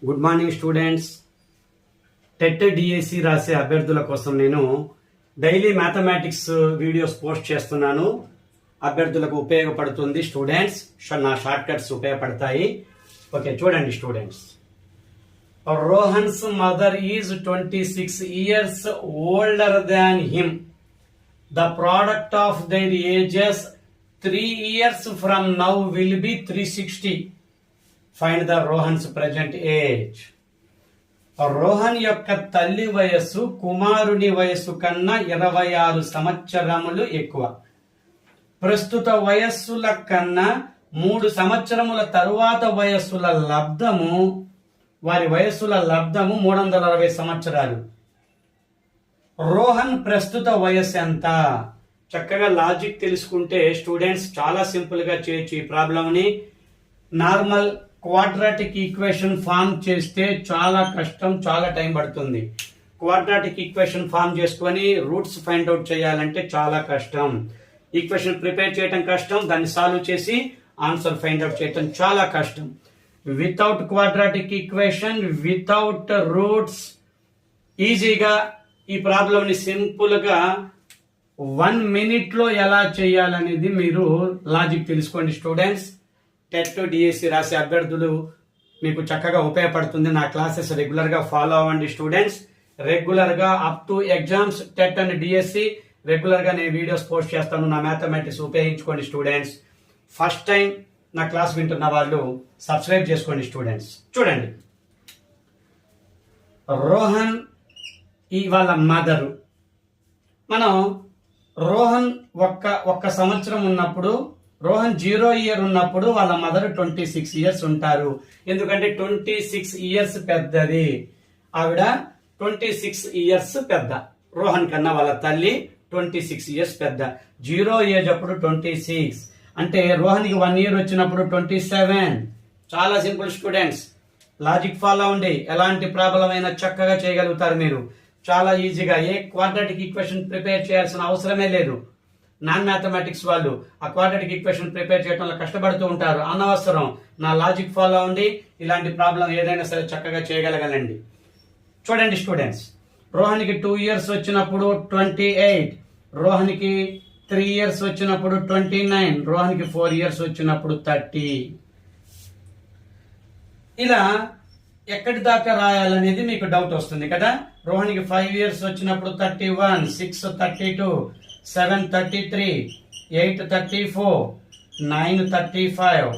Good morning students. TET DSC రాసే అభ్యర్థుల కోసం నేను డైలీ మ్యాథమెటిక్స్ వీడియోస్ పోస్ట్ చేస్తున్నాను. అభ్యర్థులకు ఉపయోగపడుతుంది స్టూడెంట్స్. నా షార్ట్ కట్స్ ఉపయోగపడతాయి. ఓకే, చూడండి students. Rohan's mother is 26 years older than him. The product of their ages 3 years from now will be 360. Find the Rohan's present age. Rohan యొక్క తల్లి వయస్సు కుమారుని వయస్సు కన్నా 26 సంవత్సరములు ఎక్కువ. ప్రస్తుత వయస్సుల కన్నా 3 సంవత్సరముల తరువాత వయస్సుల లబ్ధము, వారి వయస్సుల లబ్ధము 360 సంవత్సరాలు. రోహన్ ప్రస్తుత వయస్సు ఎంత? చక్కగా లాజిక్ తెలుసుకుంటే స్టూడెంట్స్ చాలా సింపుల్ గా చేయొచ్చు ఈ ప్రాబ్లంని. నార్మల్ క్వాడ్రాటిక్ ఈక్వేషన్ ఫామ్ చేస్తే చాలా కష్టం, చాలా టైం పడుతుంది. క్వాడ్రాటిక్ ఈక్వేషన్ ఫామ్ చేసుకొని రూట్స్ ఫైండ్ అవుట్ చేయాలంటే చాలా కష్టం. ఈక్వేషన్ ప్రిపేర్ చేయడం కష్టం, దాన్ని సాల్వ్ చేసి ఆన్సర్ ఫైండ్ అవుట్ చేయడం చాలా కష్టం. Without quadratic equation, without roots ఈజీగా ఈ ప్రాబ్లం ని సింపుల్ గా 1 minute లో ఎలా చేయాలనేది మీరు లాజిక్ తెలుసుకోండి స్టూడెంట్స్. టెట్ డిఎస్సి రాసే అభ్యర్థులు మీకు చక్కగా ఉపయోగపడుతుంది. నా క్లాసెస్ రెగ్యులర్ గా ఫాలో అవ్వండి స్టూడెంట్స్. రెగ్యులర్ గా up to exams TET and DSC regular గా నేను వీడియోస్ పోస్ట్ చేస్తాను. నా మ్యాథమెటిక్స్ ఉపయోగించుకోండి స్టూడెంట్స్. ఫస్ట్ టైం నా క్లాస్ వింటున్న వాళ్ళు సబ్స్క్రైబ్ చేసుకోండి స్టూడెంట్స్. చూడండి, రోహన్ వాళ్ళ మదరు. మనం రోహన్ ఒక్క సంవత్సరం ఉన్నప్పుడు, రోహన్ 0 year ఉన్నప్పుడు వాళ్ళ మదర్ 26 years ఉంటారు. ఎందుకంటే 26 years పెద్దది. ఆవిడ 26 years పెద్ద. రోహన్ కన్నా వాళ్ళ తల్లి 26 years పెద్ద. 0 ఏజ్ అప్పుడు 26 అంటే రోహన్కి 1 year వచ్చినప్పుడు 27. చాలా సింపుల్ స్టూడెంట్స్. లాజిక్ ఫాలో అవ్వండి. ఎలాంటి ప్రాబ్లం అయినా చక్కగా చేయగలుగుతారు మీరు చాలా ఈజీగా. ఏ క్వాడ్రాటిక్ ఈక్వేషన్ ప్రిపేర్ చేయాల్సిన అవసరమే లేదు. నాన్ మ్యాథమెటిక్స్ వాళ్ళు ఆ క్వాడ్రాటిక్ ఈక్వేషన్ ప్రిపేర్ చేయడంలో కష్టపడుతూ ఉంటారు, అనవసరం. నా లాజిక్ ఫాలో అవ్వండి. ఇలాంటి ప్రాబ్లం ఏదైనా సరే చక్కగా చేయగలగలండి. చూడండి స్టూడెంట్స్, రోహన్కి 2 years వచ్చినప్పుడు 28, రోహన్కి 3 years వచ్చినప్పుడు 29, రోహన్కి 4 years వచ్చినప్పుడు 30. ఇలా ఎక్కడి దాకా రాయాలనేది మీకు డౌట్ వస్తుంది కదా. రోహన్కి 5 years వచ్చినప్పుడు 31, 6 32, 7 33, 8 34, 9 35,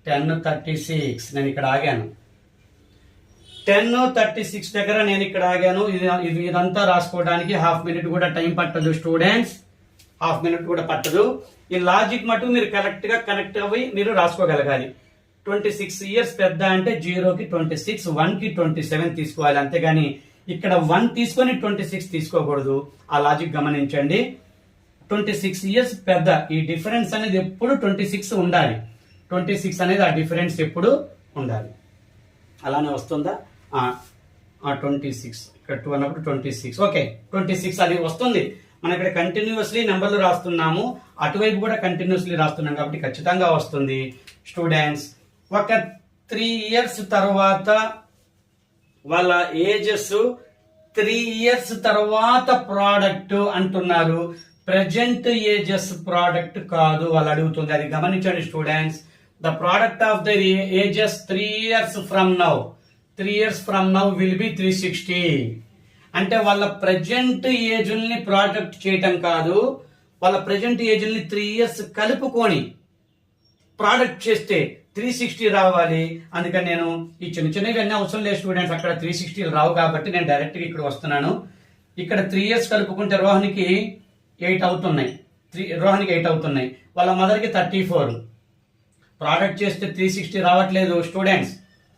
10 36. నేను ఇక్కడ ఆగాను. 10 36 దగ్గర నేను ఇక్కడ ఆగాను. ఇదంతా రాసుకోవడానికి 1/2 minute కూడా టైం పట్టదు స్టూడెంట్స్. 1/2 minute కూడా పట్టదు. ఈ లాజిక్ మటు మీరు కరెక్ట్ గా కనెక్ట్ అవ్వి మీరు రాసుకోగలగాలి. 26 years పెద్ద అంటే 0కి 26, 1కి 27 తీసుకోవాలి. అంతేగాని ఇక్కడ 1 తీసుకొని 26 తీసుకోకూడదు. ఆ లాజిక్ గమనించండి. 26 years పెద్ద. ఈ డిఫరెన్స్ అనేది ఎప్పుడు 26 ఉండాలి. 26 అనేది ఆ డిఫరెన్స్ ఎప్పుడు ఉండాలి. అలానే వస్తుందా? 26 ఇక్కడ 2 అన్నప్పుడు 26. ఓకే, 26 అది వస్తుంది. మనం ఇక్కడ కంటిన్యూస్లీ నెంబర్లు రాస్తున్నాము, అటువైపు కూడా కంటిన్యూస్లీ రాస్తున్నాం కాబట్టి ఖచ్చితంగా వస్తుంది స్టూడెంట్స్. ఒక 3 years తర్వాత వాళ్ళ ఏజెస్ 3 years తర్వాత ప్రోడక్ట్ అంటున్నారు. ప్రెజెంట్ ఏజెస్ ప్రోడక్ట్ కాదు వాళ్ళు అడుగుతుంది. అది గమనించండి students. The product of the ages 3 years from now, 3 years from now will be 360. అంటే వాళ్ళ ప్రజెంట్ ఏజ్ని ప్రోడక్ట్ చేయటం కాదు, వాళ్ళ ప్రజెంట్ ఏజ్ని 3 years కలుపుకొని ప్రోడక్ట్ చేస్తే 360 రావాలి. అందుకని నేను ఈ చిన్నవి అన్నీ అవసరం లేదు స్టూడెంట్స్. అక్కడ 360 రావు కాబట్టి నేను డైరెక్ట్గా ఇక్కడ వస్తున్నాను. ఇక్కడ 3 years కలుపుకుంటే రోహన్కి 8 అవుతున్నాయి. రోహన్కి 8 అవుతున్నాయి. వాళ్ళ మదర్కి 34. ప్రోడక్ట్ చేస్తే 360 రావట్లేదు స్టూడెంట్స్.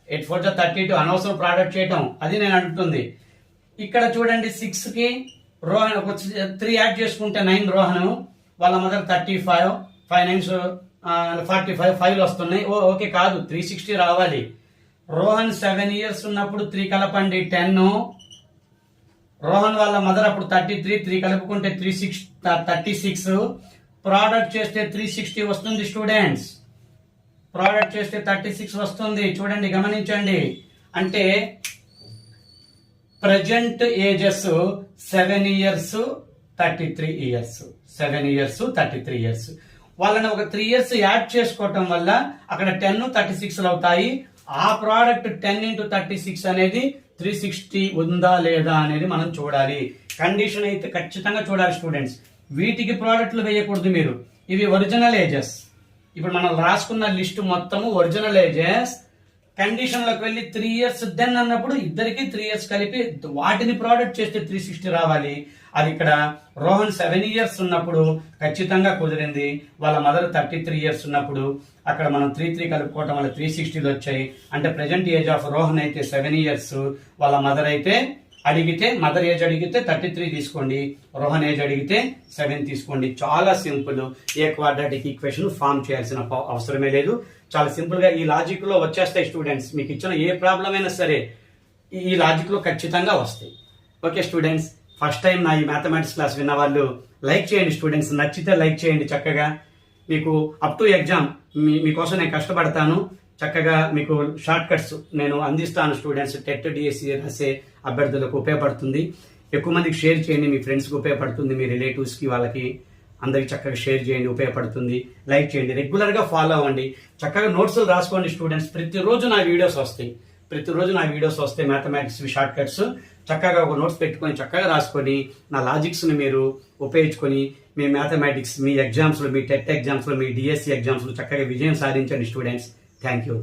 8 4 32 అనవసరం ప్రోడక్ట్ చేయటం. అది నేను అంటుంది. ఇక్కడ చూడండి 6కి రోహన్ 3 యాడ్ చేసుకుంటే 9 రోహన్. వాళ్ళ మదర్ 35, 5 9s 45, 5 వస్తున్నాయి. ఓకే కాదు, 360 రావాలి. రోహన్ 7 years ఉన్నప్పుడు 3 కలపండి 10. రోహన్ వాళ్ళ మదర్ అప్పుడు 33, 3 కలుపుకుంటే 36. ప్రోడక్ట్ చేస్తే 360 వస్తుంది స్టూడెంట్స్. ప్రోడక్ట్ చేస్తే 36 వస్తుంది. చూడండి, గమనించండి. అంటే present ages 7 years 33 years, 7 years 33 years. వాళ్ళని ఒక 3 years యాడ్ చేసుకోవటం వల్ల అక్కడ 10 36 అవుతాయి. ఆ ప్రోడక్ట్ 10 into 36 అనేది 360 ఉందా లేదా అనేది మనం చూడాలి. కండిషన్ అయితే ఖచ్చితంగా చూడాలి స్టూడెంట్స్. వీటికి ప్రోడక్ట్లు వేయకూడదు మీరు. ఇవి ఒరిజినల్ ఏజెస్. ఇప్పుడు మనం రాసుకున్న లిస్ట్ మొత్తము ఒరిజినల్ ఏజెస్. కండిషన్ లోకి వెళ్ళి 3 years దెన్ అన్నప్పుడు ఇద్దరికి 3 years కలిపి వాటిని ప్రోడక్ట్ చేస్తే 360 రావాలి. అది ఇక్కడ రోహన్ 7 years ఉన్నప్పుడు ఖచ్చితంగా కుదిరింది. వాళ్ళ మదర్ 33 years ఉన్నప్పుడు అక్కడ మనం 3 కలుపుకోవటం వల్ల 360 వచ్చాయి. అంటే ప్రెజెంట్ ఏజ్ ఆఫ్ రోహన్ అయితే 7 years, వాళ్ళ మదర్ అయితే మదర్ ఏజ్ అడిగితే 33 తీసుకోండి, రోహన్ ఏజ్ అడిగితే 7 తీసుకోండి. చాలా సింపుల్. ఏ క్వాడ్రాటిక్ ఈక్వేషన్ ఫామ్ చేయాల్సిన అవసరమే లేదు. చాలా సింపుల్ గా ఈ లాజిక్ లో వచ్చేస్తాయి స్టూడెంట్స్. మీకు ఇచ్చిన ఏ ప్రాబ్లం అయినా సరే ఈ లాజిక్ లో ఖచ్చితంగా వస్తాయి. ఓకే స్టూడెంట్స్, ఫస్ట్ టైం నా ఈ మ్యాథమెటిక్స్ క్లాస్ విన్న వాళ్ళు లైక్ చేయండి స్టూడెంట్స్. నచ్చితే లైక్ చేయండి. చక్కగా మీకు అప్ టు ఎగ్జామ్ మీకోసం నేను కష్టపడతాను. చక్కగా మీకు షార్ట్ కట్స్ నేను అందిస్తాను స్టూడెంట్స్. టెట్ డిఎస్సి రాసే అభ్యర్థులకు ఉపయోగపడుతుంది. ఎక్కువ మందికి షేర్ చేయండి. మీ ఫ్రెండ్స్కి ఉపయోగపడుతుంది, మీ రిలేటివ్స్కి, వాళ్ళకి అందరికి చక్కగా షేర్ చేయండి, ఉపయోగపడుతుంది. లైక్ చేయండి, రెగ్యులర్గా ఫాలో అవ్వండి. చక్కగా నోట్స్లు రాసుకోండి స్టూడెంట్స్. ప్రతిరోజు నా వీడియోస్ వస్తాయి మ్యాథమెటిక్స్ షార్ట్ కట్స్. చక్కగా ఒక నోట్స్ పెట్టుకొని చక్కగా రాసుకొని నా లాజిక్స్ని మీరు ఉపయోగించుకొని మీ మ్యాథమెటిక్స్, మీ ఎగ్జామ్స్లో, మీ టెట్ ఎగ్జామ్స్లో, మీ డిఎస్సి ఎగ్జామ్స్లో చక్కగా విజయం సాధించండి స్టూడెంట్స్. Thank you.